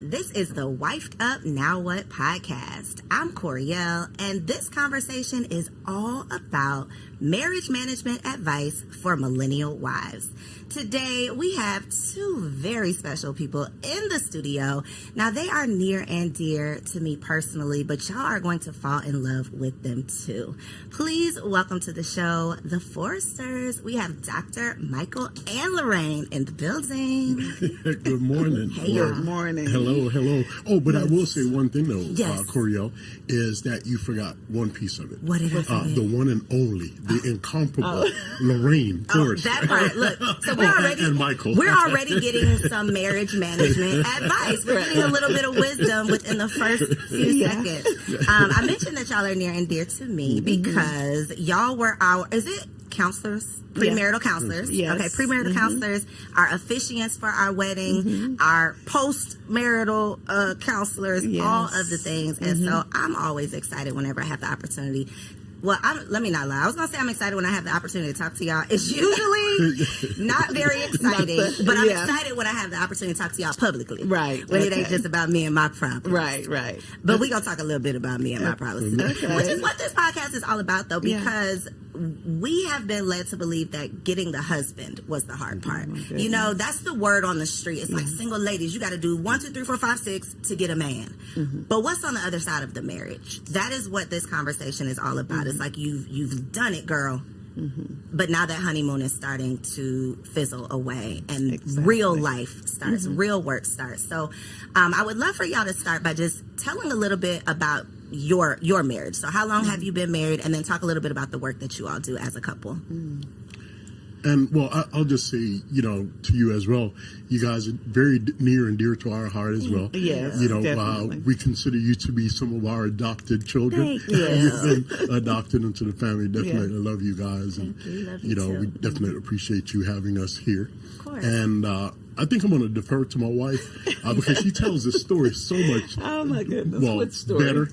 This is the Wifed Up Now What podcast. I'm Coriel, and this conversation is all about marriage management advice for millennial wives. Today, we have two very special people in the studio. Now, they are near and dear to me personally, but y'all are going to fall in love with them too. Please welcome to the show, the Foresters. We have Dr. Michael and Lorraine in the building. Good morning. Hey, Good morning. Hello. Oh, but I will say one thing though, Yes. Coriel, is that you forgot one piece of it. What did I forget? The one and only, the incomparable Lorraine Forrest. That part. Look, so and Michael. we're already getting some marriage management advice. We're getting a little bit of wisdom within the first few seconds. I mentioned that y'all are near and dear to me because y'all were is it counselors? Premarital counselors. Yes. Okay, premarital counselors, our officiants for our wedding, our post-marital counselors, all of the things. And so I'm always excited whenever I have the opportunity. Well, let me not lie. I was going to say I'm excited when I have the opportunity to talk to y'all. It's usually not very exciting, but I'm excited when I have the opportunity to talk to y'all publicly. Right. When it ain't just about me and my problems. Right. But we're going to talk a little bit about me and my problems today, Okay. which is what this podcast is all about, though, because we have been led to believe that getting the husband was the hard part. You know, that's the word on the street. It's like single ladies, you got to do 1, 2, 3, 4, 5, 6 to get a man. But what's on the other side of the marriage? That is what this conversation is all about. It's like you've done it, girl. But now that honeymoon is starting to fizzle away and real life starts, real work starts. So I would love for y'all to start by just telling a little bit about your marriage. So how long have you been married? And then talk a little bit about the work that you all do as a couple. And well, I'll just say, to you as well, you guys are very near and dear to our heart as well. Yes, definitely. We consider you to be some of our adopted children. Thank you. You've been adopted into the family. Definitely love you guys. And, Love you too. we definitely appreciate you having us here. Of course. And I think I'm going to defer to my wife because she tells this story so much Oh my goodness! What story? better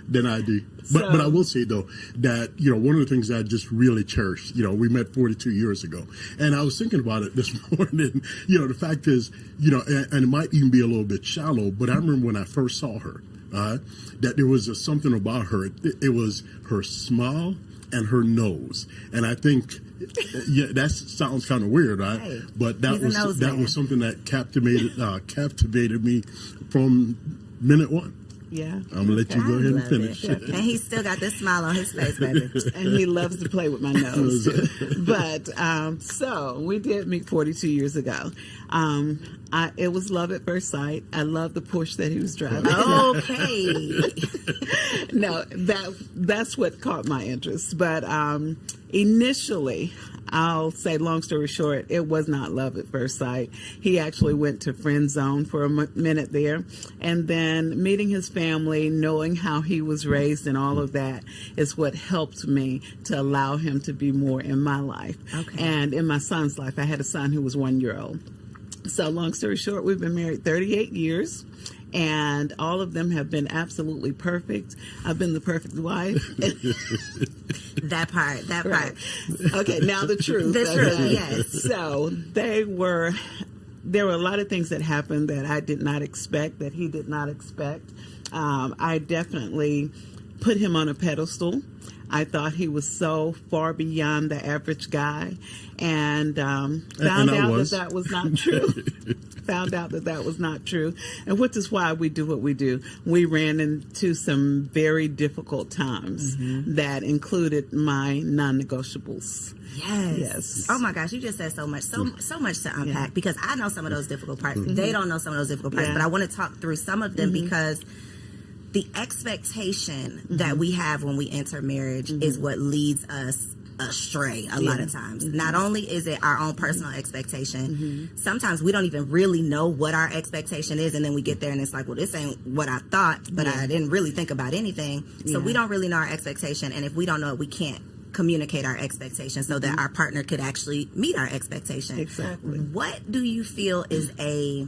than I do. But I will say, though, that, one of the things that I just really cherish, we met 42 years ago. And I was thinking about it this morning. The fact is, and it might even be a little bit shallow, but I remember when I first saw her, that there was something about her. It was her smile and her nose. And I think, that sounds kind of weird, right? Hey, but that was something that captivated me from minute one. Yeah. I'm going to let you go ahead and finish. And he's still got this smile on his face, baby. And he loves to play with my nose. But so we did meet 42 years ago. It was love at first sight. I love the Porsche that he was driving. Okay. No, that's what caught my interest. But initially, I'll say, long story short, it was not love at first sight. He actually went to friend zone for a minute there. And then meeting his family, knowing how he was raised and all of that is what helped me to allow him to be more in my life. Okay. And in my son's life. I had a son who was 1 year old. So long story short, we've been married 38 years. And all of them have been absolutely perfect. I've been the perfect wife. That part. Okay, now the truth. The truth, yes. So there were a lot of things that happened that I did not expect, that he did not expect. I definitely put him on a pedestal. I thought he was so far beyond the average guy, and found out that was not true. Found out that was not true, and which is why we do what we do. We ran into some very difficult times that included my non-negotiables. Yes. Oh my gosh, you just said so much to unpack because I know some of those difficult parts. They don't know some of those difficult parts, but I want to talk through some of them because the expectation that we have when we enter marriage is what leads us astray a lot of times. Not only is it our own personal expectation, sometimes we don't even really know what our expectation is, and then we get there and it's like, well, this ain't what I thought, but I didn't really think about anything. So we don't really know our expectation, and if we don't know it, we can't communicate our expectations so that our partner could actually meet our expectation. Exactly. What do you feel is a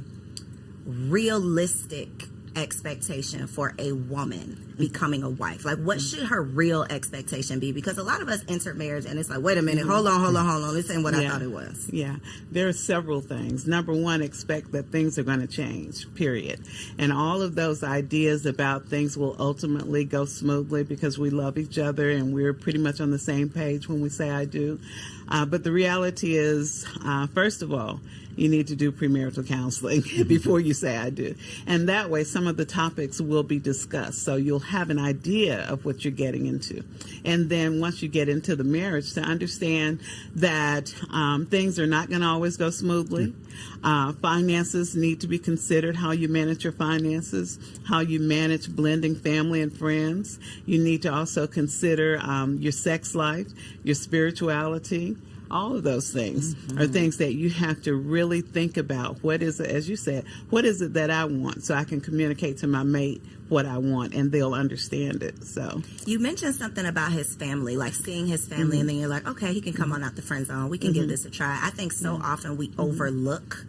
realistic expectation for a woman becoming a wife? Like, what should her real expectation be? Because a lot of us enter marriage and it's like, wait a minute, hold on. This ain't what I thought it was. Yeah, there are several things. Number one, expect that things are going to change, period. And all of those ideas about things will ultimately go smoothly because we love each other and we're pretty much on the same page when we say I do. But the reality is, first of all, you need to do premarital counseling before you say I do. And that way, some of the topics will be discussed. So you'll have an idea of what you're getting into. And then once you get into the marriage, to understand that things are not going to always go smoothly. Finances need to be considered, how you manage your finances, how you manage blending family and friends. You need to also consider your sex life, your spirituality. All of those things are things that you have to really think about. What is it, as you said, what is it that I want so I can communicate to my mate what I want and they'll understand it. So you mentioned something about his family, like seeing his family and then you're like, okay, he can come on out the friend zone. We can give this a try. I think so often we overlook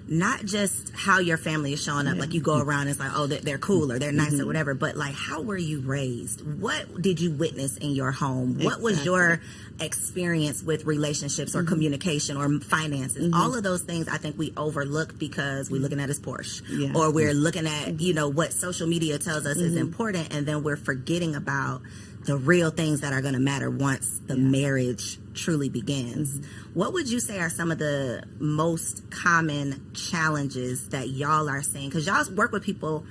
not just how your family is showing up. Like you go around and it's like, oh, they're cool or they're nice or whatever. But like, how were you raised? What did you witness in your home? What was your experience with relationships or communication or finances? All of those things I think we overlook because we're looking at his Porsche or we're looking at, what social media tells us is important, and then we're forgetting about the real things that are going to matter once the marriage truly begins. What would you say are some of the most common challenges that y'all are seeing? Because y'all work with people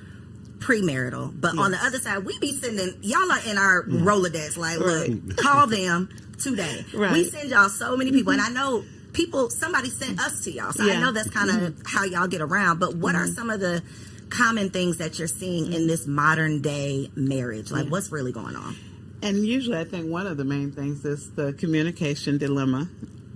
premarital, but on the other side, we be sending, y'all are in our Rolodex, like, look, call them today. We send y'all so many people, and I know somebody sent us to y'all, so I know that's kind of how y'all get around, but what are some of the common things that you're seeing in this modern day marriage? Like, what's really going on? And usually I think one of the main things is the communication dilemma.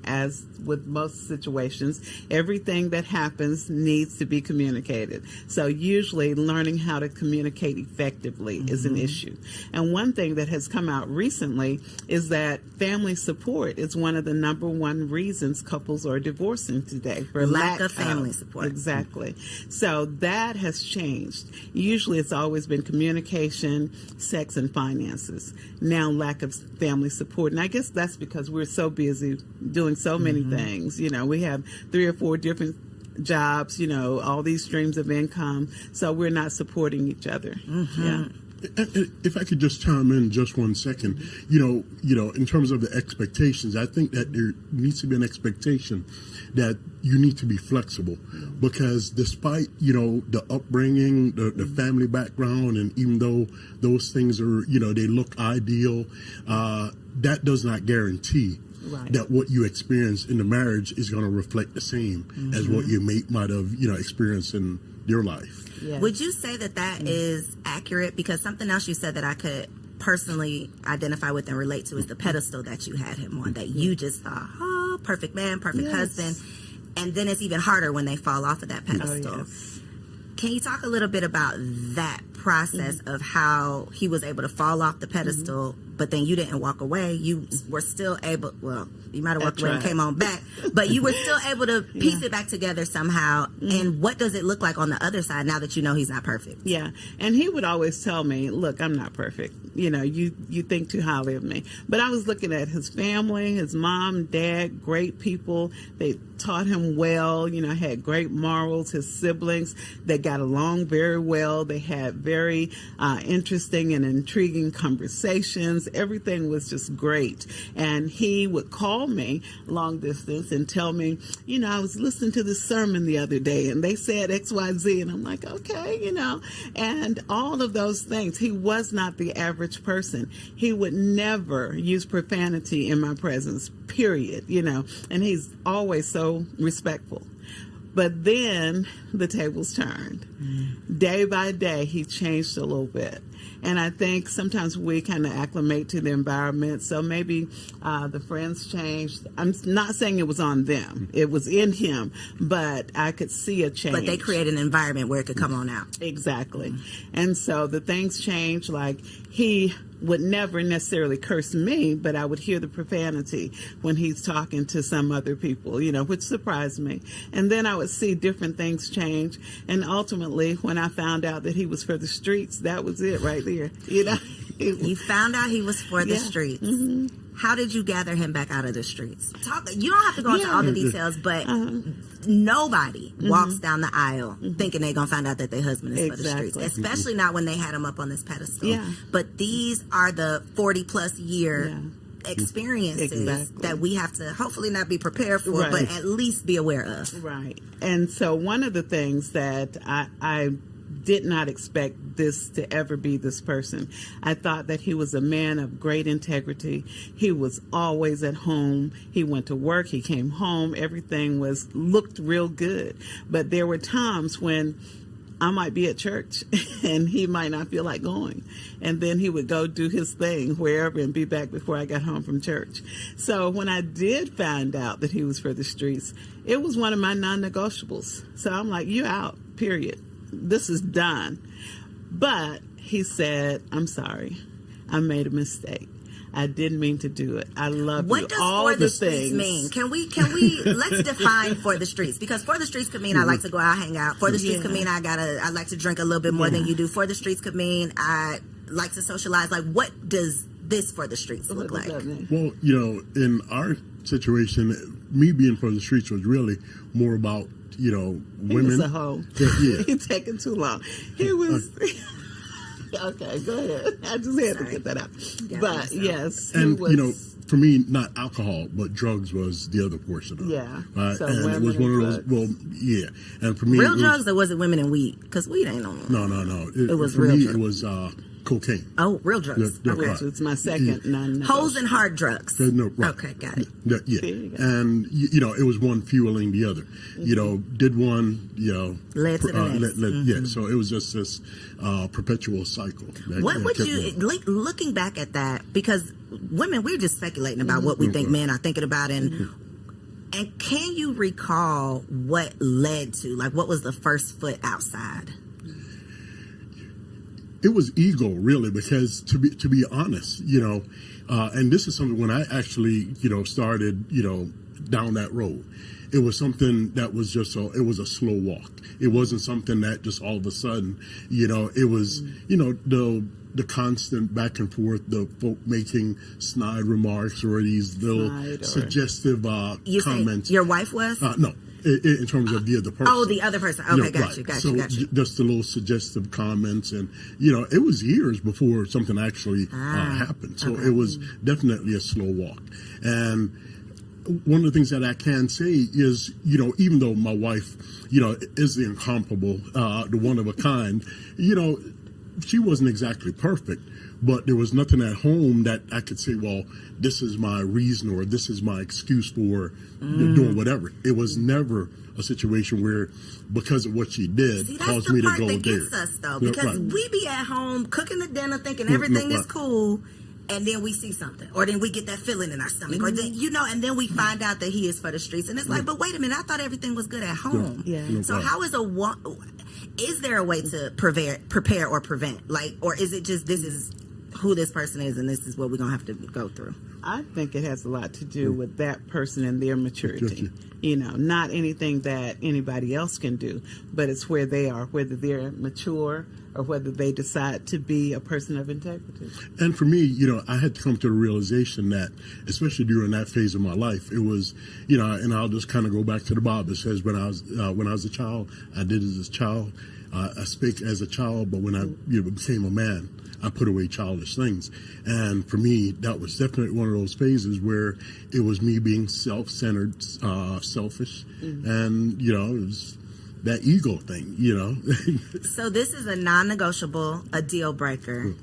As with most situations, everything that happens needs to be communicated. So usually learning how to communicate effectively is an issue. And one thing that has come out recently is that family support is one of the number one reasons couples are divorcing today. For lack of family support. Exactly. So that has changed. Usually it's always been communication, sex, and finances. Now lack of family support. And I guess that's because we're so busy doing so many things. We have 3 or 4 different jobs, all these streams of income. So we're not supporting each other. If I could just chime in just 1 second, in terms of the expectations, I think that there needs to be an expectation that you need to be flexible, because despite, the upbringing, the family background, and even though those things are, they look ideal, that does not guarantee that what you experience in the marriage is going to reflect the same as what your mate might have, experienced in your life. Yes. Would you say that is accurate? Because something else you said that I could personally identify with and relate to is the pedestal that you had him on, that you just thought, oh, perfect man, perfect husband. And then it's even harder when they fall off of that pedestal. Can you talk a little bit about that process of how he was able to fall off the pedestal, but then you didn't walk away? You were still able, well, you might have walked away and came on back, but you were still able to piece it back together somehow. And what does it look like on the other side now that you know he's not perfect? Yeah. And he would always tell me, look, I'm not perfect. You think too highly of me. But I was looking at his family, his mom, dad, great people. They taught him well, had great morals. His siblings, they got along very well. They had very interesting and intriguing conversations. Everything was just great. And he would call me long distance and tell me, I was listening to this sermon the other day and they said XYZ. And I'm like, okay, and all of those things. He was not the average person. He would never use profanity in my presence, period, and he's always so respectful. But then the tables turned. Day by day, he changed a little bit. And I think sometimes we kind of acclimate to the environment. So maybe the friends changed. I'm not saying it was on them. It was in him. But I could see a change. But they create an environment where it could come on out. Exactly. And so the things changed. Like he would never necessarily curse me, but I would hear the profanity when he's talking to some other people, which surprised me. And then I would see different things change. And ultimately, when I found out that he was for the streets, that was it right there. You found out he was for the streets. Mm-hmm. How did you gather him back out of the streets? You don't have to go into all the details, but nobody walks down the aisle thinking they're going to find out that their husband is for the streets, especially not when they had him up on this pedestal. Yeah. But these are the 40-plus year experiences that we have to hopefully not be prepared for, but at least be aware of. Right. And so one of the things that I did not expect this to ever be this person. I thought that he was a man of great integrity. He was always at home. He went to work. He came home. Everything looked real good. But there were times when I might be at church and he might not feel like going. And then he would go do his thing wherever and be back before I got home from church. So when I did find out that he was for the streets, it was one of my non-negotiables. So I'm like, you out, period. This is done. But he said, I'm sorry. I made a mistake. I didn't mean to do it. I love what you. Does all for the streets things mean? Can we let's define for the streets, because for the streets could mean I like to go out, hang out. For the streets could mean I like to drink a little bit more than you do. For the streets could mean I like to socialize. Like, what does this for the streets look like? Well, in our situation, me being for the streets was really more about women. He was a hoe. Yeah. It's taking too long. He was. Okay, go ahead. I just had to get that out. Yeah, but yes, and for me, not alcohol, but drugs was the other portion of it. Yeah. So and it was one of those. Well, yeah. And for me, real drugs, or was it women and weed? Because weed ain't on. No. It was for real me. drugs. It was cocaine. Oh, real drugs. Which was my second non-negotiable. Hoes and hard drugs. No, right. Okay, got it. Yeah. And it was one fueling the other. Did one. Led to the next. Yeah. So it was just this perpetual cycle. What would you looking back at that? Because women, we're just speculating about what we think men are thinking about, and can you recall what led to, like, what was the first foot outside? It was ego, really, because to be honest, and this is something when I actually, started, down that road. It was something that was it was a slow walk. It wasn't something that just all of a sudden, it was, the constant back and forth, the folk making snide remarks or these little suggestive comments. Your wife was? No. In terms of the other person. Oh, the other person. Okay, got you. Just the little suggestive comments, and it was years before something actually happened. So it was definitely a slow walk. And one of the things that I can say is, even though my wife, is the incomparable, the one of a kind, she wasn't exactly perfect. But there was nothing at home that I could say, well, this is my reason or this is my excuse for doing whatever. It was never a situation where, because of what she did, caused me to go there. That's the part that gets us, though, because we be at home cooking the dinner thinking everything is cool, and then we see something, or then we get that feeling in our stomach, or then, and then we find out that he is for the streets, and it's like, but wait a minute, I thought everything was good at home. So how is there a way to prepare or prevent, or is it just this is who this person is and this is what we're going to have to go through? I think it has a lot to do with that person and their maturity. Not anything that anybody else can do, but it's where they are, whether they're mature or whether they decide to be a person of integrity. And for me, I had to come to the realization that, especially during that phase of my life, it was, and I'll just kind of go back to the Bible. It says when I was a child, I did as a child. I spake as a child, but when I became a man, I put away childish things. And for me, that was definitely one of those phases where it was me being self-centered, selfish, and, it was that ego thing, So this is a non-negotiable, a deal breaker.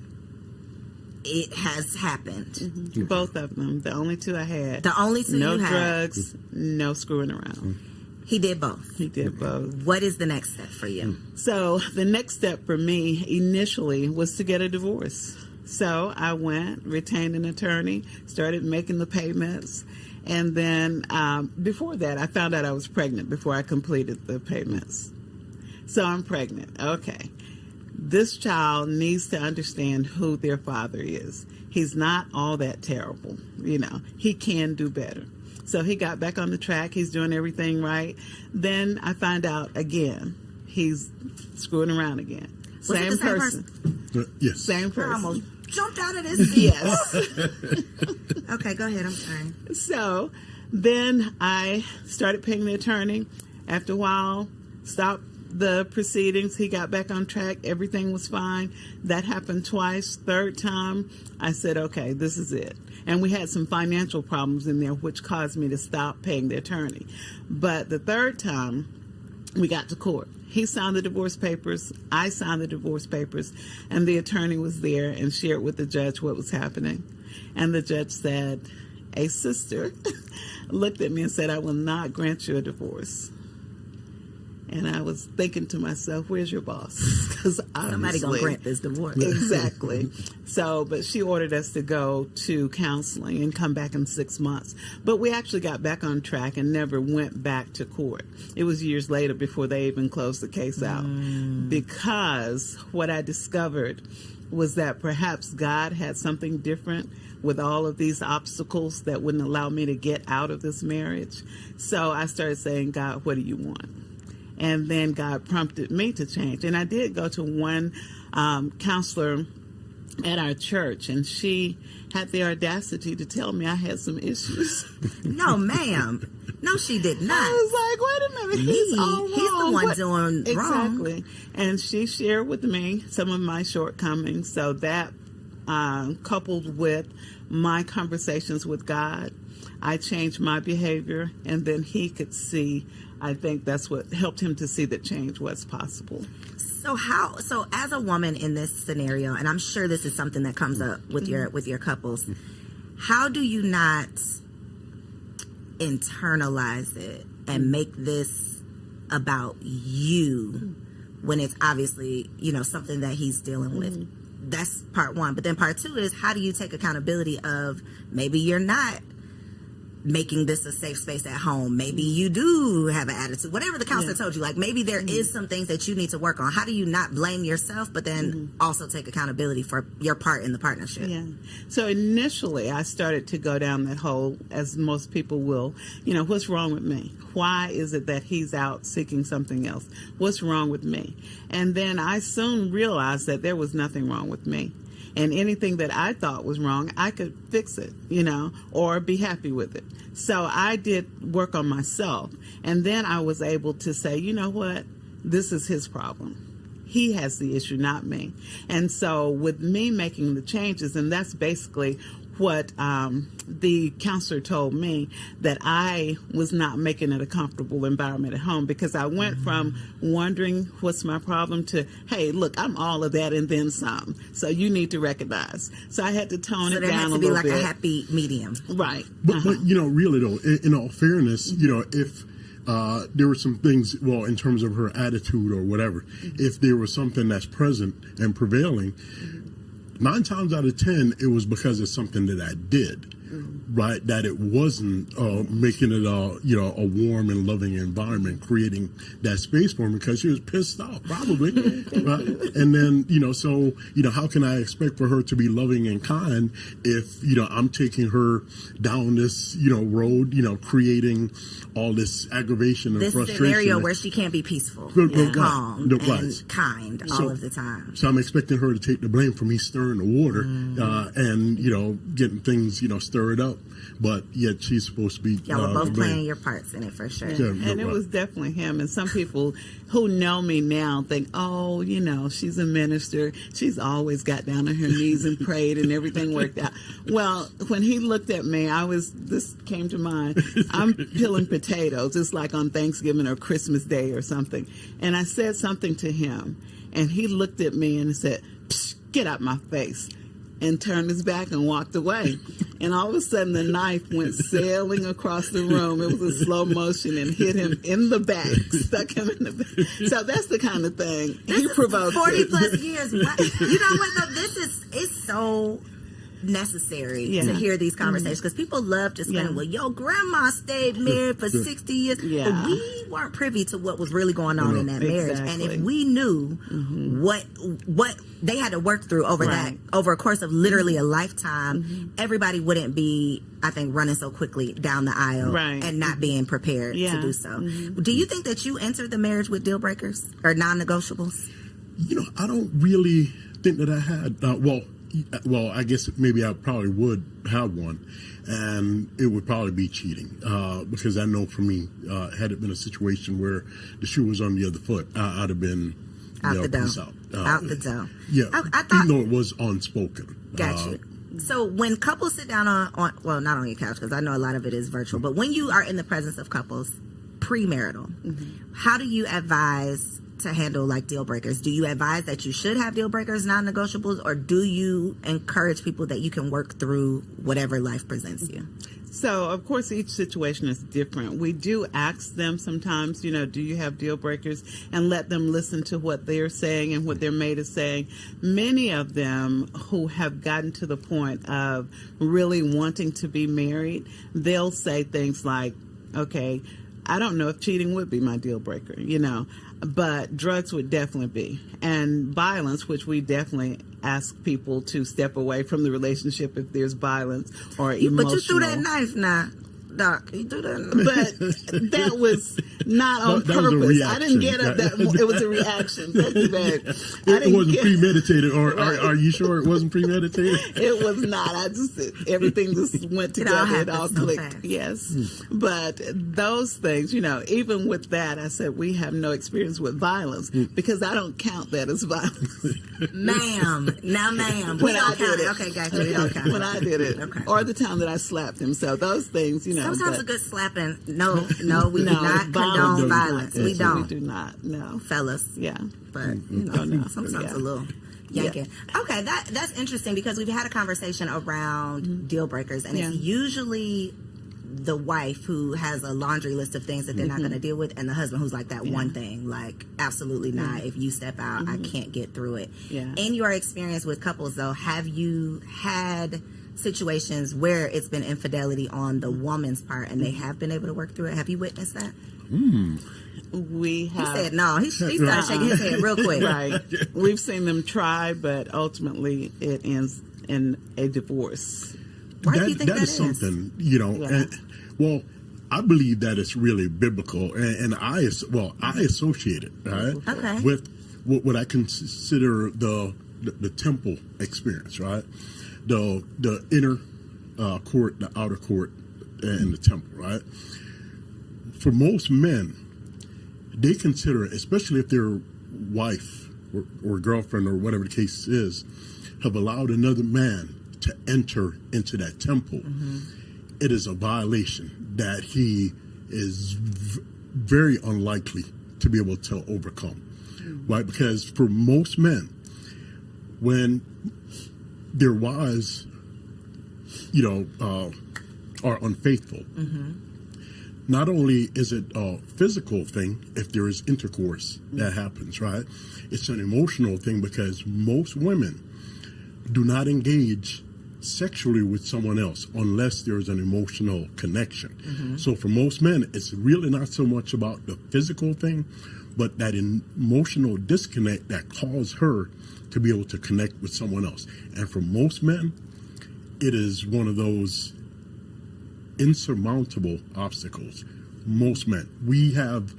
It has happened. Both of them. The only two I had. The only two no you had. No drugs, no screwing around. He did both. He did both. What is the next step for you? So the next step for me initially was to get a divorce. So I went, retained an attorney, started making the payments. And then before that, I found out I was pregnant before I completed the payments. So I'm pregnant. Okay. this child needs to understand who their father is. He's not all that terrible. He can do better. So he got back on the track. He's doing everything right. Then I find out again, he's screwing around again. Same person. Yes. Same person. I almost jumped out of this seat. Yes. Okay, go ahead. I'm sorry. So then I started paying the attorney. After a while, stopped the proceedings. He got back on track. Everything was fine. That happened twice. Third time, I said, okay, this is it. And we had some financial problems in there, which caused me to stop paying the attorney. But the third time, we got to court. He signed the divorce papers. I signed the divorce papers. And the attorney was there and shared with the judge what was happening. And the judge said, a sister looked at me and said, I will not grant you a divorce. And I was thinking to myself, where's your boss? Because somebody gonna grant this divorce. Exactly. So, but she ordered us to go to counseling and come back in 6 months. But we actually got back on track and never went back to court. It was years later before they even closed the case out. Because what I discovered was that perhaps God had something different with all of these obstacles that wouldn't allow me to get out of this marriage. So I started saying, God, what do you want? And then God prompted me to change. And I did go to one counselor at our church, and she had the audacity to tell me I had some issues. No, ma'am. No, she did not. I was like, wait a minute. He's all wrong. He's the one doing wrong. Exactly. And she shared with me some of my shortcomings. So that coupled with my conversations with God, I changed my behavior, and then he could see. I think that's what helped him to see that change was possible. So as a woman in this scenario, and I'm sure this is something that comes up with your couples, how do you not internalize it and make this about you when it's obviously, something that he's dealing with? That's part one. But then part two is, how do you take accountability of maybe you're not making this a safe space at home? Maybe you do have an attitude, whatever the counselor told you, like maybe there is some things that you need to work on. How do you not blame yourself, but then also take accountability for your part in the partnership? Yeah. So initially I started to go down that hole, as most people will, what's wrong with me? Why is it that he's out seeking something else? What's wrong with me? And then I soon realized that there was nothing wrong with me. And anything that I thought was wrong, I could fix it, or be happy with it. So I did work on myself. And then I was able to say, you know what? This is his problem. He has the issue, not me. And so with me making the changes, and that's basically what the counselor told me, that I was not making it a comfortable environment at home, because I went from wondering what's my problem to, hey, look, I'm all of that and then some. So you need to recognize. So I had to tone it down a little bit. So there had to be like a happy medium. Right. But really though, in all fairness, if there were some things, in terms of her attitude or whatever, if there was something that's present and prevailing, 9 times out of 10, it was because of something that I did, right? That it wasn't making it a warm and loving environment, creating that space for me, because she was pissed off, probably, right? And then, so, how can I expect for her to be loving and kind if, I'm taking her down this, road, creating all this aggravation and this frustration. This scenario where she can't be peaceful and calm and kind all of the time. So I'm expecting her to take the blame for me stirring the water and, getting things, stirred up. But yet she's supposed to be... Y'all were both playing your parts in it, for sure. Yeah, and it was definitely him. And some people who know me now think, oh, she's a minister. She's always got down on her knees and prayed and everything worked out. Well, when he looked at me, this came to mind. I'm peeling potatoes. It's like on Thanksgiving or Christmas Day or something. And I said something to him, and he looked at me and said, Psh, get out my face, and turned his back and walked away. And all of a sudden, the knife went sailing across the room. It was a slow motion and hit him in the back, stuck him in the back. So that's the kind of thing he provoked. 40 plus years. What? You know what, though? It's so necessary to hear these conversations because people love just saying, well, your grandma stayed married for 60 years. Yeah. But we weren't privy to what was really going on in that marriage. And if we knew what they had to work through over over a course of literally a lifetime, everybody wouldn't be, I think, running so quickly down the aisle and not being prepared to do so. Do you think that you entered the marriage with deal breakers or non-negotiables? You know, I don't really think that I had. Well, I guess maybe I probably would have one, and it would probably be cheating because I know for me, had it been a situation where the shoe was on the other foot, I'd have been out the door. Out the door. Yeah, I thought, even though it was unspoken. Got you. So when couples sit down on well, not on your couch because I know a lot of it is virtual, but when you are in the presence of couples premarital, how do you advise to handle like deal breakers? Do you advise that you should have deal breakers, non-negotiables, or do you encourage people that you can work through whatever life presents you? So, of course, each situation is different. We do ask them sometimes, you know, do you have deal breakers, and let them listen to what they're saying and what their mate is saying. Many of them who have gotten to the point of really wanting to be married, they'll say things like, okay, I don't know if cheating would be my deal breaker, you know, but drugs would definitely be. And violence, which we definitely ask people to step away from the relationship if there's violence or emotional. But you threw that knife now. Doc, you do that. But that was not on purpose. I didn't get it. It was a reaction. Thank you, babe. It wasn't premeditated, or are you sure it wasn't premeditated? It was not. Everything just went together. It all clicked. Yes. But those things, you know, even with that, I said we have no experience with violence because I don't count that as violence. Ma'am. Now, ma'am. When I did it. Okay, gotcha. We don't count. When I did it. Okay. Or the time that I slapped him. So those things, you know. Sometimes a good slapping. No, we do not condone violence. We don't. We do not. No, fellas. Yeah, but you know, sometimes a little yanking. Yeah. Okay, that's interesting because we've had a conversation around deal breakers, and it's usually the wife who has a laundry list of things that they're not going to deal with, and the husband who's like that one thing, like absolutely not. If you step out, I can't get through it. Yeah. In your experience with couples, though, have you had situations where it's been infidelity on the woman's part and they have been able to work through it? Have you witnessed that? We have. He said no. He started shaking his head real quick. Right. We've seen them try, but ultimately it ends in a divorce. Why do you think that is something, you know, well, I believe that it's really biblical, and I associate it, right? Okay. With what I consider the temple experience, right? The inner court, the outer court, and the temple, right? For most men, they consider, especially if their wife or girlfriend or whatever the case is, have allowed another man to enter into that temple, it is a violation that he is very unlikely to be able to overcome, right? Because for most men, when their wives, you know, are unfaithful, not only is it a physical thing if there is intercourse that happens, right? It's an emotional thing because most women do not engage sexually with someone else unless there's an emotional connection. So for most men, it's really not so much about the physical thing, but that emotional disconnect that caused her to be able to connect with someone else. And for most men, it is one of those insurmountable obstacles. Most men. We have...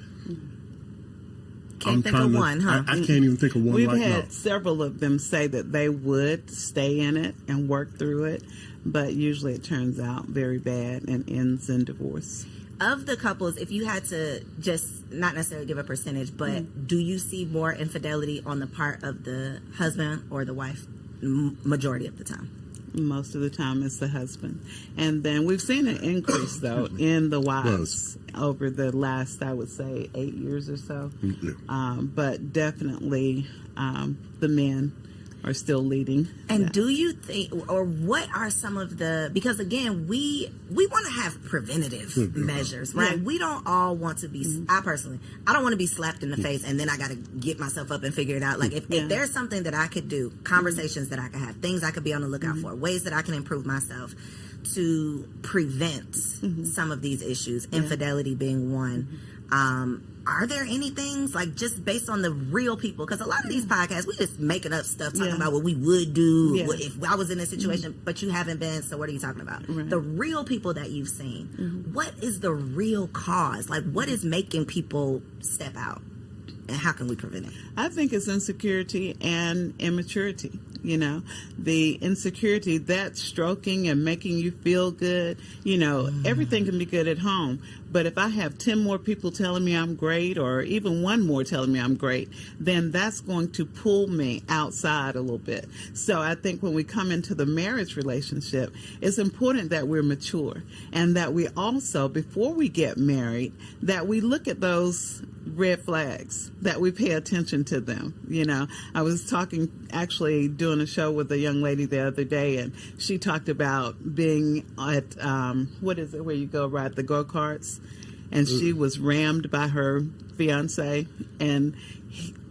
Can't think of one, huh? I can't even think of one right now. We've had several of them say that they would stay in it and work through it, but usually it turns out very bad and ends in divorce. Of the couples, if you had to just not necessarily give a percentage, but do you see more infidelity on the part of the husband or the wife majority of the time? Most of the time it's the husband. And then we've seen an increase, though, in the wives over the last, I would say, 8 years or so. But definitely the men are still leading. And do you think, or what are some of the, because again, we want to have preventative measures, right? We don't all want to be, I don't want to be slapped in the face and then I got to get myself up and figure it out. Like if there's something that I could do, conversations that I could have, things I could be on the lookout for, ways that I can improve myself to prevent some of these issues, infidelity being one. Are there any things, like, just based on the real people? Because a lot of these podcasts, we just making up stuff, talking about what we would do if I was in this situation, but you haven't been, so what are you talking about? Right. The real people that you've seen, what is the real cause? Like, what is making people step out? And how can we prevent it? I think it's insecurity and immaturity. You know, the insecurity, that stroking and making you feel good, you know, everything can be good at home. But if I have 10 more people telling me I'm great, or even one more telling me I'm great, then that's going to pull me outside a little bit. So I think when we come into the marriage relationship, it's important that we're mature, and that we also, before we get married, that we look at those red flags, that we pay attention to them. You know, I was actually doing a show with a young lady the other day, and she talked about being at, what is it, where you go ride the go-karts, and she was rammed by her fiance, and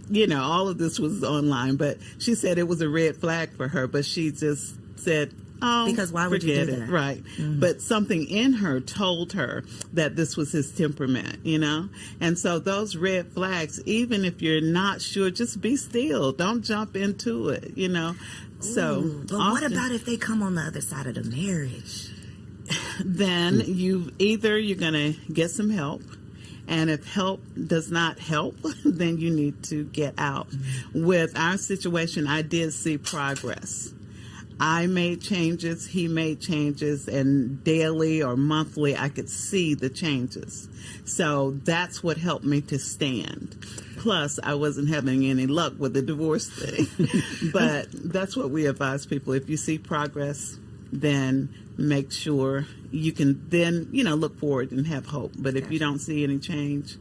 you know, all of this was online, but she said it was a red flag for her, but she just said, oh, because why would you do that? Right. But something in her told her that this was his temperament, you know? And so those red flags, even if you're not sure, just be still. Don't jump into it, you know? So, but what about if they come on the other side of the marriage? Then you're going to get some help. And if help does not help, then you need to get out. With our situation, I did see progress. I made changes, he made changes, and daily or monthly I could see the changes. So that's what helped me to stand. Plus, I wasn't having any luck with the divorce thing. But that's what we advise people. If you see progress, then make sure you can then, you know, look forward and have hope. But if you don't see any change,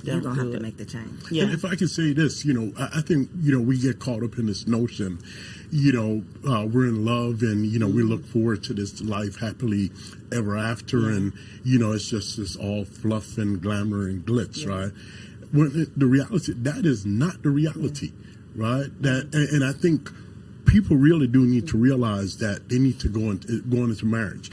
you're going to have to make the change. Yeah. And if I can say this, you know, I think, you know, we get caught up in this notion, you know, we're in love and, you know, we look forward to this life happily ever after. And, you know, it's just this all fluff and glamour and glitz, right? When the reality, that is not the reality, right? And I think people really do need to realize that they need to going into marriage.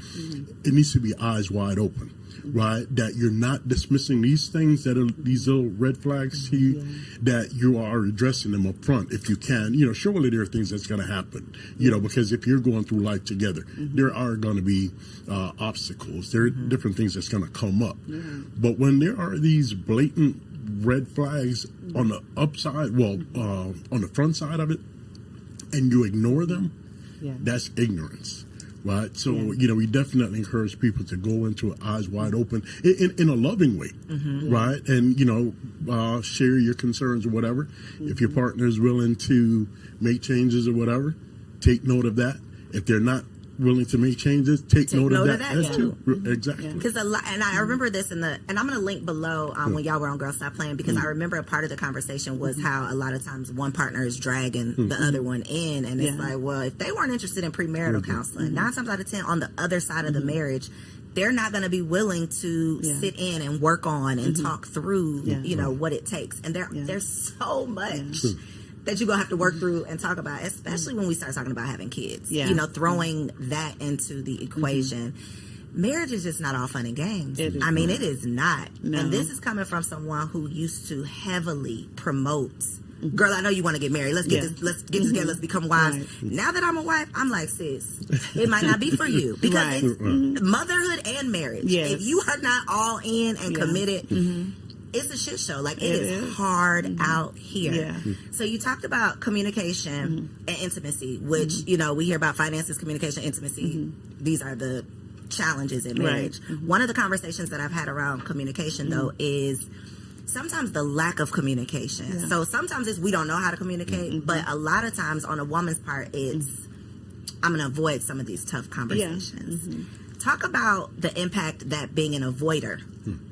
It needs to be eyes wide open. Right, that you're not dismissing these things that are these little red flags to you, that you are addressing them up front if you can. You know, surely there are things that's going to happen, you know, because if you're going through life together, there are going to be obstacles. There are different things that's going to come up. But when there are these blatant red flags on the upside, on the front side of it, and you ignore them, that's ignorance. Right, so you know, we definitely encourage people to go into it eyes wide open in a loving way, right? And you know, share your concerns or whatever. If your partner is willing to make changes or whatever, take note of that. If they're not willing to make changes, take note of that too. Exactly. Because and I remember this and I'm going to link below when y'all were on Girl Stop Playing, because I remember a part of the conversation was how a lot of times one partner is dragging the other one in, and it's like, well, if they weren't interested in premarital counseling, 9 times out of 10 on the other side of the marriage, they're not going to be willing to sit in and work on and talk through, you know, what it takes. And there's so much that you're going to have to work through and talk about, especially when we start talking about having kids. You know, throwing that into the equation. Marriage is just not all fun and games. It is not. No. And this is coming from someone who used to heavily promote, girl, I know you want to get married. Let's get this together. Let's become wives. Right. Now that I'm a wife, I'm like, sis, it might not be for you, because it's motherhood and marriage. If you are not all in and committed, it's a shit show. Like, it is hard out here. So you talked about communication and intimacy, which, you know, we hear about finances, communication, intimacy. These are the challenges in marriage. One of the conversations that I've had around communication, though, is sometimes the lack of communication. So sometimes it's we don't know how to communicate, but a lot of times on a woman's part, it's I'm going to avoid some of these tough conversations. Talk about the impact that being an avoider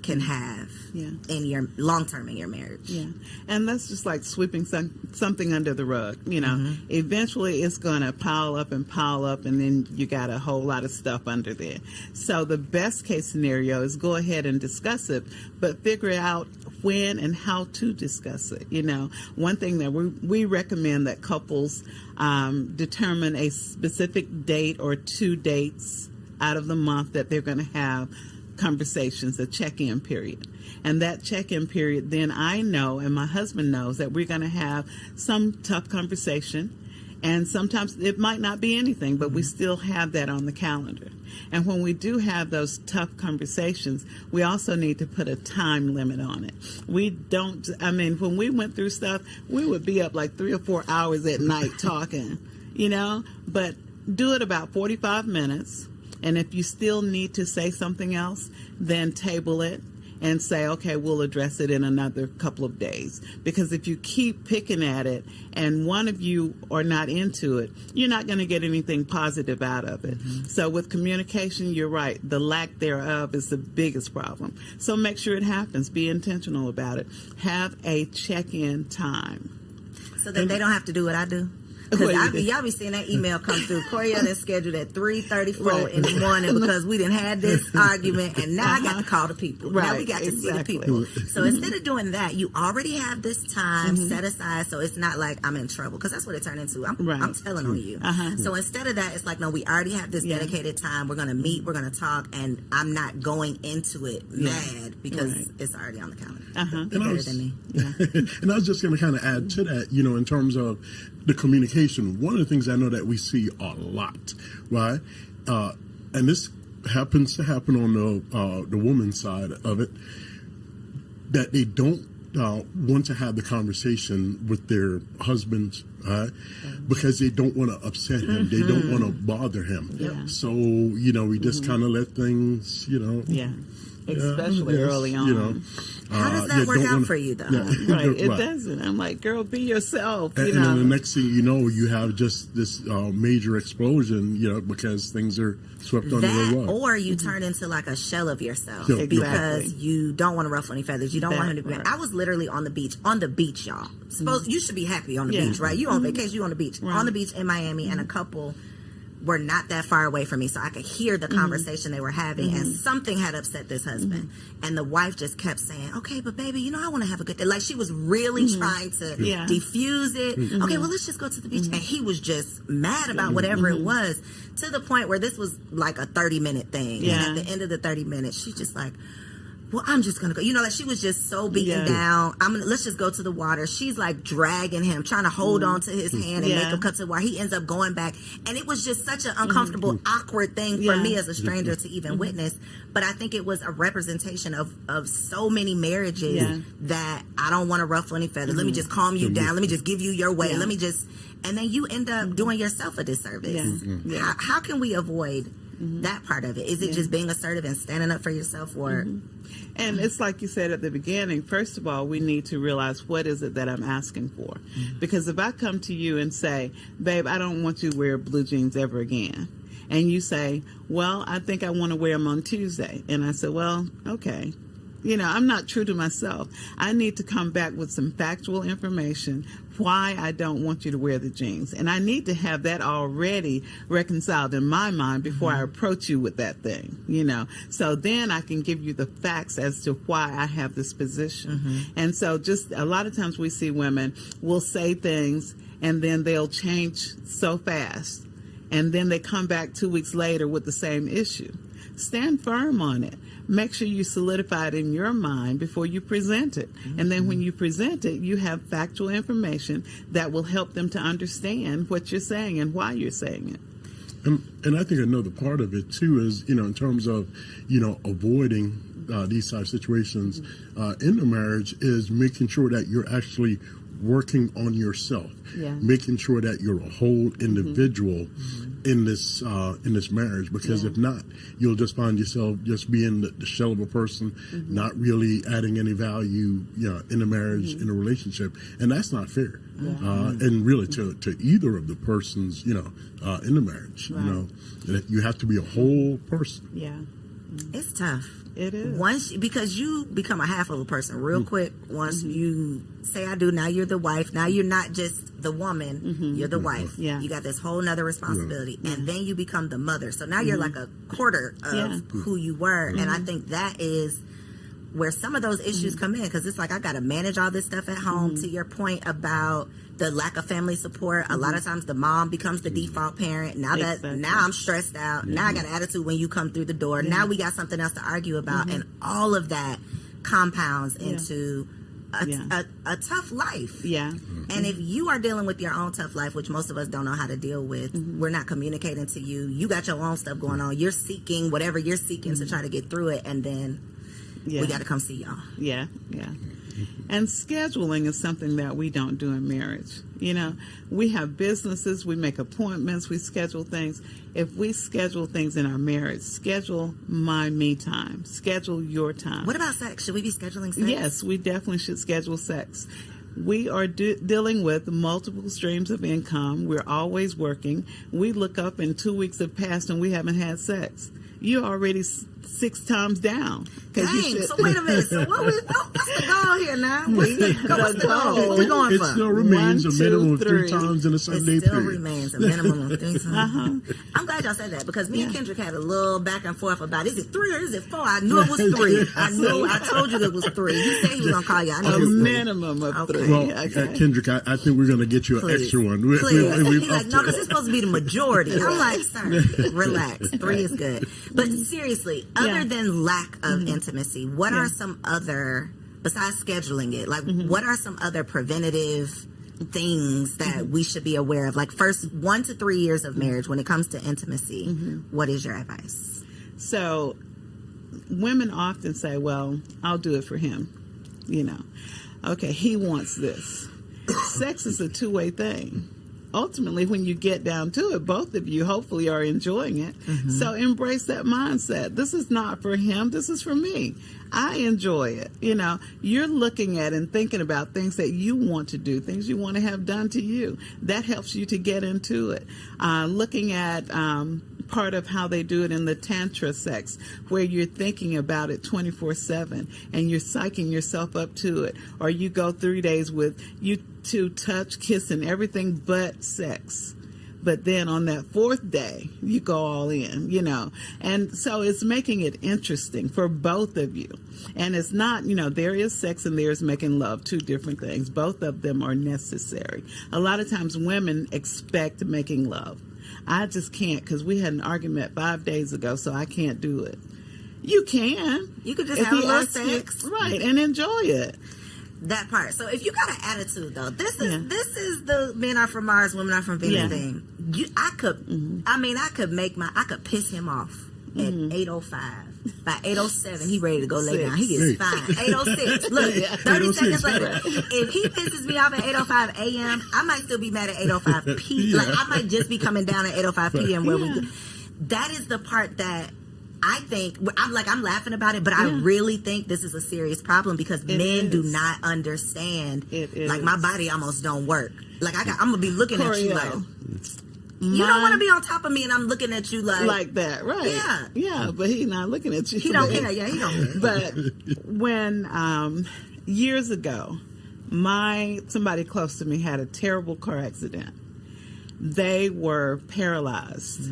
can have in your long-term in your marriage. Yeah. And that's just like sweeping something under the rug. You know, eventually it's going to pile up, and then you got a whole lot of stuff under there. So the best case scenario is go ahead and discuss it, but figure out when and how to discuss it. You know, one thing that we recommend that couples determine a specific date or 2 dates out of the month that they're going to have conversations, a check-in period. And that check-in period, then I know and my husband knows that we're going to have some tough conversation. And sometimes it might not be anything, but we still have that on the calendar. And when we do have those tough conversations, we also need to put a time limit on it. When we went through stuff, we would be up like 3 or 4 hours at night talking, you know, but do it about 45 minutes. And if you still need to say something else, then table it and say, okay, we'll address it in another couple of days. Because if you keep picking at it and one of you are not into it, you're not going to get anything positive out of it. So with communication, you're right. The lack thereof is the biggest problem. So make sure it happens. Be intentional about it. Have a check-in time. So that they don't have to do what I do. Because y'all be seeing that email come through. Corietta is scheduled at 3:34 in the morning because we didn't have this argument, and now I got to call the people. Right, now we got to see the people. So instead of doing that, you already have this time set aside, so it's not like I'm in trouble, because that's what it turned into. I'm telling on you. So instead of that, it's like, no, we already have this dedicated time. We're going to meet, we're going to talk, and I'm not going into it mad because it's already on the calendar. Be better than me. And I was just going to kind of add to that, you know, in terms of the communication. One of the things I know that we see a lot, right? And this happens to happen on the woman's side of it, that they don't want to have the conversation with their husbands, right? Because they don't want to upset him. They don't want to bother him. So, you know, we just kind of let things, you know. Especially early on. You know, how does that work out for you, though? It doesn't. I'm like, girl, be yourself. And then the next thing you know, you have just this major explosion, you know, because things are swept under the rug. Or you turn into like a shell of yourself because you don't want to ruffle any feathers. You don't want him to be. I was literally on the beach, y'all. You should be happy on the beach, right? You on vacation, you on the beach. On the beach in Miami, and a couple were not that far away from me, so I could hear the conversation they were having, and something had upset this husband. And the wife just kept saying, okay, but baby, you know, I want to have a good day. Like, she was really trying to diffuse it. Okay, well, let's just go to the beach. And he was just mad about whatever it was, to the point where this was like a 30-minute thing. And at the end of the 30 minutes, she's just like, well, I'm just going to go. You know, like, she was just so beaten down. Let's just go to the water. She's like dragging him, trying to hold on to his hand and make him cut to the water. He ends up going back. And it was just such an uncomfortable, awkward thing for me as a stranger to even witness. But I think it was a representation of so many marriages that I don't want to ruffle any feathers. Let me just calm you down. Let me just give you your way. Let me just... And then you end up doing yourself a disservice. How can we avoid that part of it? Is it just being assertive and standing up for yourself, or... And it's like you said at the beginning, first of all, we need to realize, what is it that I'm asking for? Because if I come to you and say, babe, I don't want you to wear blue jeans ever again. And you say, well, I think I want to wear them on Tuesday. And I said, well, okay. You know, I'm not true to myself. I need to come back with some factual information why I don't want you to wear the jeans. And I need to have that already reconciled in my mind before I approach you with that thing, you know. So then I can give you the facts as to why I have this position. And so just a lot of times we see women will say things and then they'll change so fast. And then they come back 2 weeks later with the same issue. Stand firm on it. Make sure you solidify it in your mind before you present it. And then when you present it, you have factual information that will help them to understand what you're saying and why you're saying it. And I think another part of it, too, is, you know, in terms of, you know, avoiding these type of situations in the marriage, is making sure that you're actually working on yourself, making sure that you're a whole individual, in this marriage, because if not, you'll just find yourself just being the shell of a person, not really adding any value, in the marriage, in a relationship, and that's not fair. And really to either of the persons, in the marriage, you have to be a whole person. Yeah. It's tough. It is. Because you become a half of a person real quick. Once you say I do, now you're the wife. Now you're not just the woman, you're the wife. Yeah. You got this whole nother responsibility. And then you become the mother. So now you're like a quarter of who you were. And I think that is where some of those issues come in, because it's like I got to manage all this stuff at home. To your point about the lack of family support, a lot of times the mom becomes the default parent. Now I'm stressed out. Now I got an attitude when you come through the door. Now we got something else to argue about, and all of that compounds into a tough life. Yeah. And if you are dealing with your own tough life, which most of us don't know how to deal with, we're not communicating to you. You got your own stuff going on. You're seeking whatever you're seeking to try to get through it, and then we got to come see y'all. Yeah, yeah. And scheduling is something that we don't do in marriage. We have businesses, we make appointments, we schedule things. If we schedule things in our marriage, schedule my me time, schedule your time. What about sex? Should we be scheduling sex? Yes, we definitely should schedule sex. We are dealing with multiple streams of income. We're always working. We look up and 2 weeks have passed and we haven't had sex. You're already 6 times down. Dang, so wait a minute. So what's the goal here now? What's the goal? What we going for? It still remains a minimum of 3 times in a 7-day period. It still remains a minimum of 3 times. I'm glad y'all said that, because me and Kendrick had a little back and forth about, is it 3 or is it 4? I knew it was 3. I told you it was 3. He said he was going to call you. I know it was 3. Minimum of 3. Well, Kendrick, I think we're going to get you an extra one. Please. He's like, no, because it's supposed to be the majority. I'm like, sir, relax. 3 is good. But seriously, other than lack of intimacy, what are some other, besides scheduling it, like what are some other preventative things that we should be aware of? Like, first 1 to 3 years of marriage, when it comes to intimacy, what is your advice? So women often say, well, I'll do it for him. Okay, he wants this. Sex is a two-way thing. Ultimately, when you get down to it, both of you hopefully are enjoying it. So embrace that mindset. This is not for him. This is for me. I enjoy it. You're looking at and thinking about things that you want to do, things you want to have done to you. That helps you to get into it. Looking at part of how they do it in the tantra sex, where you're thinking about it 24/7 and you're psyching yourself up to it. Or you go 3 days with you two touch, kiss, and everything but sex. But then on that 4th day, you go all in, And so it's making it interesting for both of you. And it's not, there is sex and there's making love, 2 different things. Both of them are necessary. A lot of times women expect making love. I just can't, because we had an argument 5 days ago, so I can't do it. You can. You could just have a little sex. Right, and enjoy it. That part. So if you got an attitude, though, this is the men are from Mars, women are from Venus thing. I could piss him off at 8:05. By 8:07, he ready to go lay down. He is fine. 8:06. Look, 30 seconds later, if he pisses me off at 8:05 a.m., I might still be mad at 8:05 p.m. Like, I might just be coming down at 8:05 p.m. where that is the part that I think, I'm laughing about it, but I really think this is a serious problem, because men do not understand. Like, my body almost don't work. Like, I'm going to be looking at you like, you don't want to be on top of me, and I'm looking at you like that, right? Yeah, yeah. But he's not looking at you. He don't care. Yeah, he don't care. But when years ago, somebody close to me had a terrible car accident. They were paralyzed.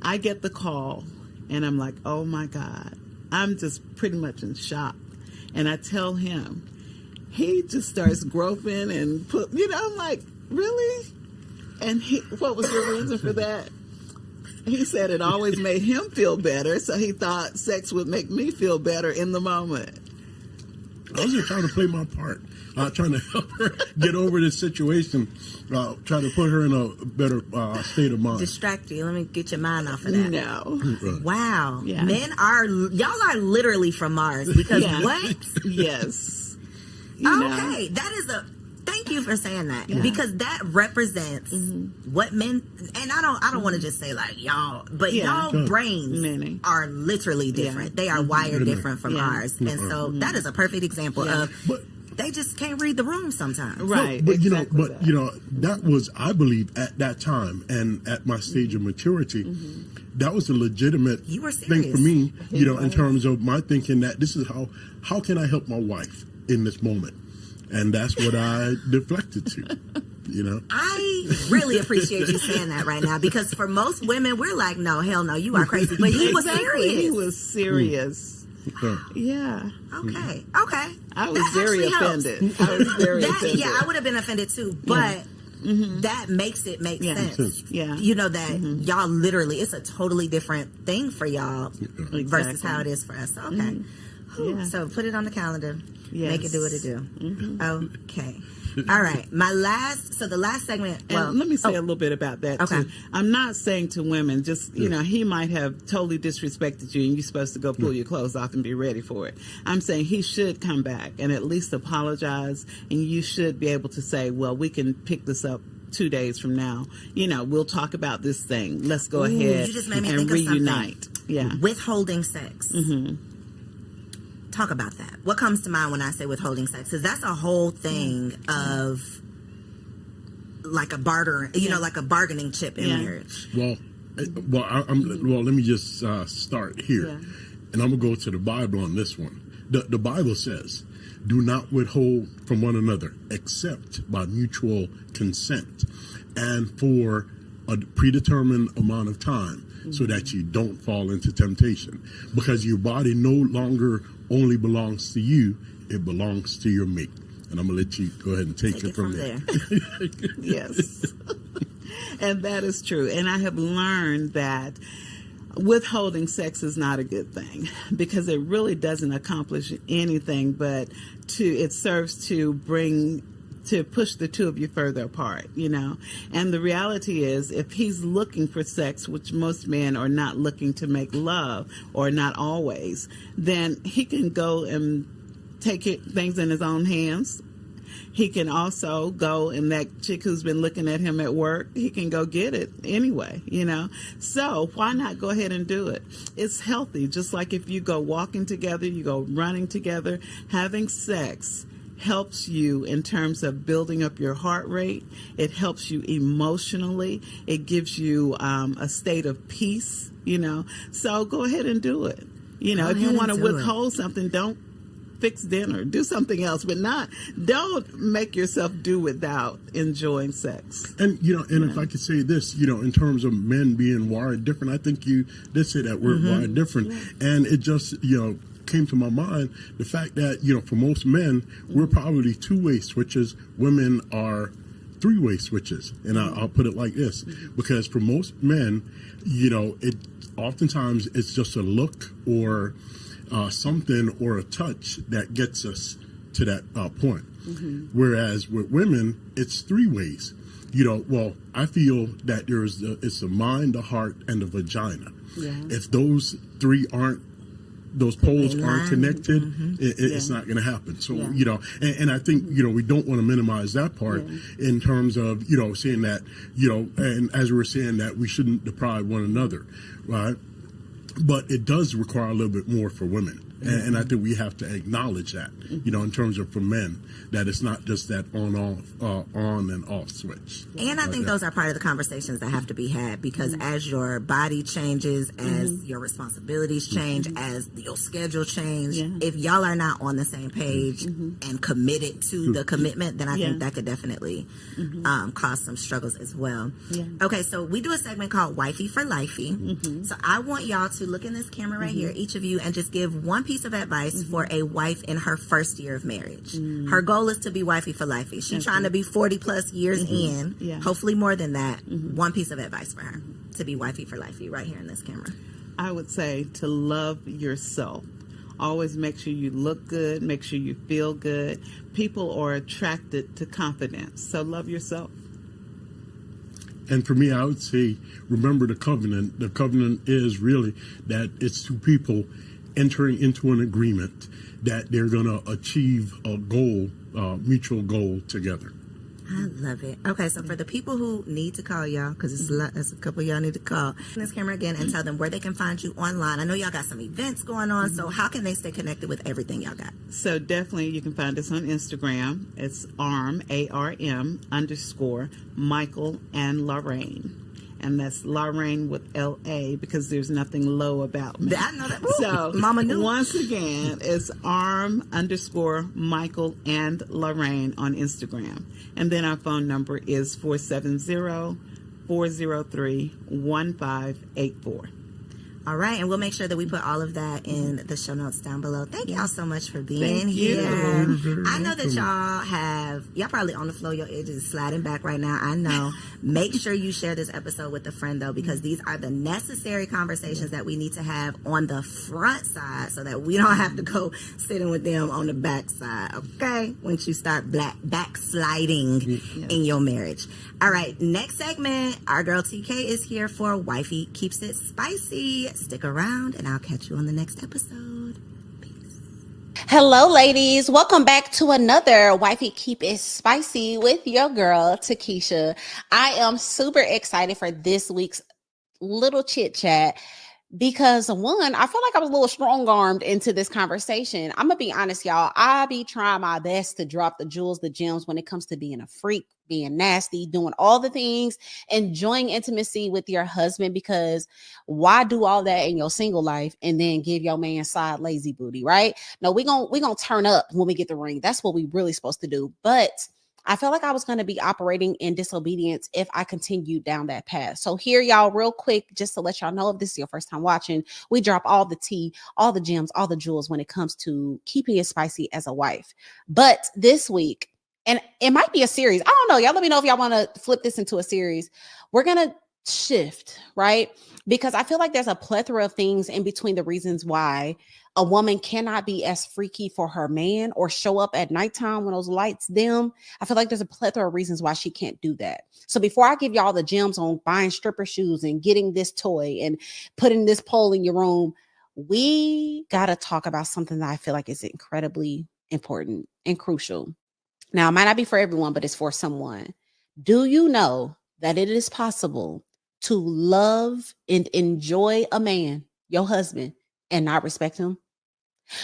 I get the call, and I'm like, oh my God, I'm just pretty much in shock. And I tell him, he just starts groping and I'm like, really? And what was your reason for that? He said it always made him feel better, so he thought sex would make me feel better in the moment. I was just trying to play my part, trying to help her get over this situation, trying to put her in a better state of mind. Distract you. Let me get your mind off of that. No. Wow. Yeah. Y'all are literally from Mars, because what? Yes. Okay. That is thank Thank you for saying that because that represents what men, and I don't want to just say like y'all, but y'all brains are literally different. They are wired different from ours, and so that is a perfect example of. They just can't read the room sometimes. Right. But that was, I believe, at that time and at my stage of maturity, that was a legitimate thing for me, in terms of my thinking that this is how can I help my wife in this moment? And that's what I deflected to. I really appreciate you saying that right now, because for most women, we're like, no, hell no, you are crazy. But he was serious. He was serious. Yeah. Okay. I was very offended. Yeah, I would have been offended too, but that makes it make sense. Yeah. That y'all literally, it's a totally different thing for y'all versus how it is for us. Okay. So put it on the calendar. Yes. Make it do what it do. Okay. All right. The last segment. And let me say a little bit about that too. I'm not saying to women, just, he might have totally disrespected you and you're supposed to go pull your clothes off and be ready for it. I'm saying he should come back and at least apologize, and you should be able to say, well, we can pick this up 2 days from now. We'll talk about this thing. Let's go ahead you just made me and think reunite. Of yeah. Withholding sex. Talk about that. What comes to mind when I say withholding sex? Because that's a whole thing of like a barter, like a bargaining chip in marriage. Well, let me just start here, and I'm gonna go to the Bible on this one. The Bible says, "Do not withhold from one another, except by mutual consent, and for a predetermined amount of time, so that you don't fall into temptation, because your body no longer only belongs to you, it belongs to your mate." And I'm going to let you go ahead and take it from there. Yes. And that is true. And I have learned that withholding sex is not a good thing, because it really doesn't accomplish anything, but it serves to push the two of you further apart, And the reality is, if he's looking for sex, which most men are not looking to make love, or not always, then he can go and take things in his own hands. He can also go, and that chick who's been looking at him at work, he can go get it anyway, So why not go ahead and do it? It's healthy. Just like if you go walking together, you go running together, having sex helps you in terms of building up your heart rate. It helps you emotionally. It gives you a state of peace, So go ahead and do it. If you want to withhold something, don't fix dinner. Do something else, but don't make yourself do without enjoying sex. And, if I could say this, in terms of men being wired different, I think you did say that word, wired different. And it just, came to my mind the fact that for most men we're probably two-way switches, women are three-way switches, and I'll put it like this, because for most men it oftentimes it's just a look or something or a touch that gets us to that point, whereas with women it's three ways. I feel that it's the mind, the heart, and the vagina. If those poles aren't connected, it's not going to happen. So, and I think, we don't want to minimize that part in terms of, saying that, and as we were saying that we shouldn't deprive one another, right? But it does require a little bit more for women. And I think we have to acknowledge that, in terms of for men, that it's not just that on and off switch. And I think those are part of the conversations that have to be had, because as your body changes, as your responsibilities change, as your schedule change, if y'all are not on the same page and committed to the commitment, then I think that could definitely cause some struggles as well. Okay, so we do a segment called Wifey for Lifey. So I want y'all to look in this camera right here, each of you, and just give one piece of advice for a wife in her first year of marriage. Her goal is to be wifey for lifey. She's trying to be 40 plus years in, hopefully more than that. One piece of advice for her to be wifey for lifey right here in this camera. I would say to love yourself. Always make sure you look good, make sure you feel good. People are attracted to confidence, so love yourself. And for me, I would say, remember the covenant. The covenant is really that it's two people entering into an agreement that they're going to achieve a goal, mutual goal together. I love it. Okay, so for the people who need to call y'all, because there's a couple of y'all need to call this camera again and tell them where they can find you online. I know y'all got some events going on, so how can they stay connected with everything y'all got? So definitely you can find us on Instagram. It's ARM, ARM _ Michael and Lorraine. And that's Lorraine with LA because there's nothing low about me. I know that. So Mama knew. Once again, it's ARM _ Michael and Lorraine on Instagram. And then our phone number is 470-403-1584. All right, and we'll make sure that we put all of that in the show notes down below. Thank y'all so much for being here. I know that y'all probably on the floor, your edges sliding back right now. I know. Make sure you share this episode with a friend, though, because these are the necessary conversations that we need to have on the front side so that we don't have to go sitting with them on the back side, okay? Once you start backsliding in your marriage. All right, next segment, our girl TK is here for Wifey Keeps It Spicy. Stick around, and I'll catch you on the next episode. Peace. Hello, ladies. Welcome back to another Wifey Keep It Spicy with your girl, Takesha. I am super excited for this week's little chit chat because, one, I feel like I was a little strong-armed into this conversation. I'm going to be honest, y'all. I be trying my best to drop the jewels, the gems when it comes to being a freak, being nasty, doing all the things, enjoying intimacy with your husband, because why do all that in your single life and then give your man side lazy booty, right? No, we gonna turn up when we get the ring. That's what we really supposed to do. But I felt like I was going to be operating in disobedience if I continued down that path. So here, y'all, real quick, just to let y'all know, if this is your first time watching, we drop all the tea, all the gems, all the jewels when it comes to keeping it spicy as a wife. But this week, and it might be a series. I don't know. Y'all let me know if y'all want to flip this into a series. We're going to shift, right? Because I feel like there's a plethora of things in between the reasons why a woman cannot be as freaky for her man or show up at nighttime when those lights dim. I feel like there's a plethora of reasons why she can't do that. So before I give y'all the gems on buying stripper shoes and getting this toy and putting this pole in your room, we got to talk about something that I feel like is incredibly important and crucial. Now, it might not be for everyone, but it's for someone. Do you know that it is possible to love and enjoy a man, your husband, and not respect him?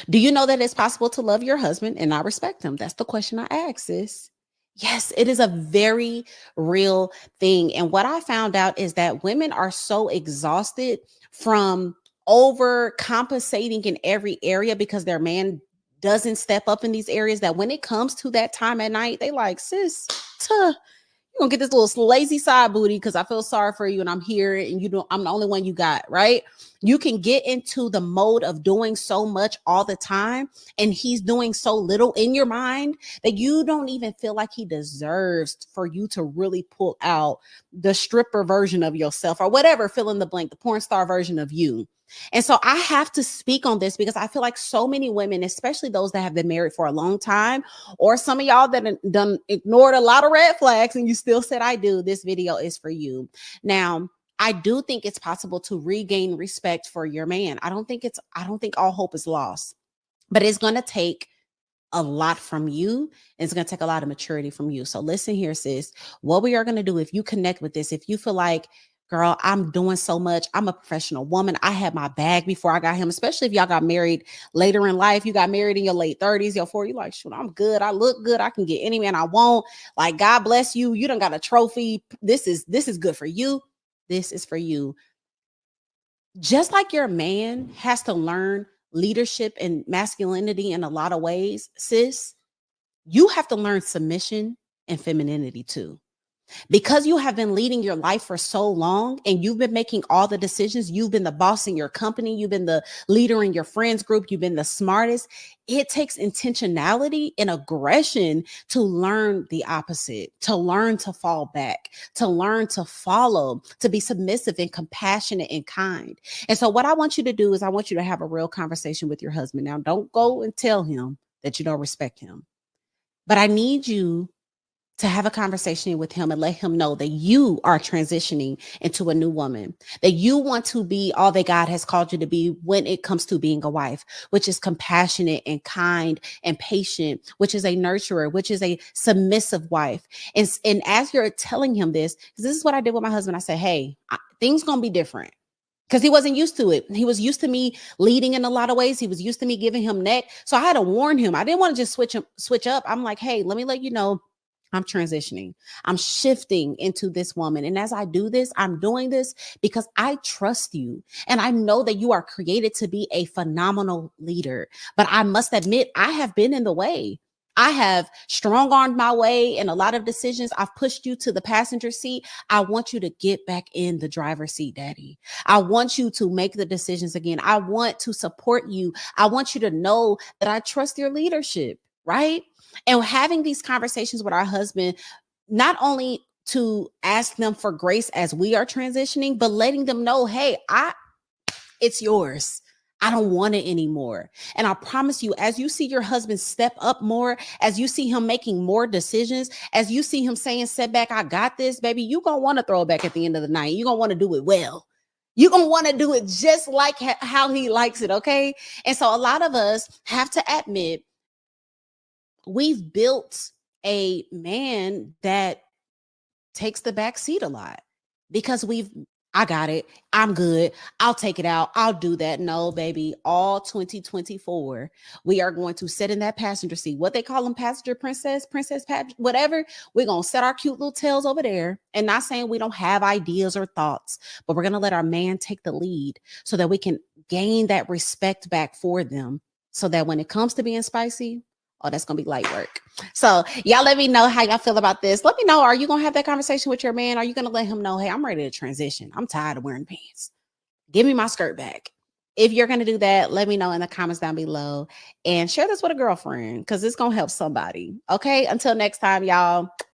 Do you know that it's possible to love your husband and not respect him? That's the question I ask, sis. Yes, it is a very real thing. And what I found out is that women are so exhausted from overcompensating in every area because their man doesn't step up in these areas that when it comes to that time at night, they like, sis, you're gonna get this little lazy side booty because I feel sorry for you and I'm here and I'm the only one you got, right? You can get into the mode of doing so much all the time and he's doing so little in your mind that you don't even feel like he deserves for you to really pull out the stripper version of yourself or whatever, fill in the blank, the porn star version of you. And so I have to speak on this because I feel like so many women, especially those that have been married for a long time, or some of y'all that done ignored a lot of red flags and you still said, I do, this video is for you. Now, I do think it's possible to regain respect for your man. I don't think all hope is lost, but it's going to take a lot from you. And it's going to take a lot of maturity from you. So listen here, sis, what we are going to do, if you connect with this, if you feel like, girl, I'm doing so much, I'm a professional woman, I had my bag before I got him, especially if y'all got married later in life, you got married in your late 30s, your 40s, you're like, shoot, I'm good, I look good, I can get any man I want, like, God bless you, you done got a trophy, this is good for you, this is for you. Just like your man has to learn leadership and masculinity in a lot of ways, sis, you have to learn submission and femininity too. Because you have been leading your life for so long and you've been making all the decisions, you've been the boss in your company, you've been the leader in your friends group, you've been the smartest. It takes intentionality and aggression to learn the opposite, to learn to fall back, to learn to follow, to be submissive and compassionate and kind. And so what I want you to do is I want you to have a real conversation with your husband. Now, don't go and tell him that you don't respect him, but I need you to have a conversation with him and let him know that you are transitioning into a new woman, that you want to be all that God has called you to be when it comes to being a wife, which is compassionate and kind and patient, which is a nurturer, which is a submissive wife. And as you're telling him this is what I did with my husband. I said, hey, things going to be different. Because he wasn't used to it. He was used to me leading in a lot of ways. He was used to me giving him neck. So I had to warn him. I didn't want to just switch up. I'm like, hey, let me let you know I'm transitioning. I'm shifting into this woman. And as I do this, I'm doing this because I trust you. And I know that you are created to be a phenomenal leader. But I must admit, I have been in the way. I have strong-armed my way in a lot of decisions. I've pushed you to the passenger seat. I want you to get back in the driver's seat, Daddy. I want you to make the decisions again. I want to support you. I want you to know that I trust your leadership, right? And having these conversations with our husband, not only to ask them for grace as we are transitioning, but letting them know, hey, it's yours. I don't want it anymore. And I promise you, as you see your husband step up more, as you see him making more decisions, as you see him saying, setback, I got this, baby, you're going to want to throw it back at the end of the night. You're going to want to do it well. You're going to want to do it just like how he likes it, okay? And so a lot of us have to admit, we've built a man that takes the back seat a lot because I got it. I'm good. I'll take it out. I'll do that. No, baby, all 2024, we are going to sit in that passenger seat. What they call them, passenger princess, whatever. We're going to set our cute little tails over there, and not saying we don't have ideas or thoughts, but we're going to let our man take the lead so that we can gain that respect back for them so that when it comes to being spicy, oh, that's going to be light work. So y'all let me know how y'all feel about this. Let me know, are you going to have that conversation with your man? Are you going to let him know, hey, I'm ready to transition. I'm tired of wearing pants. Give me my skirt back. If you're going to do that, let me know in the comments down below and share this with a girlfriend because it's going to help somebody. Okay, until next time, y'all.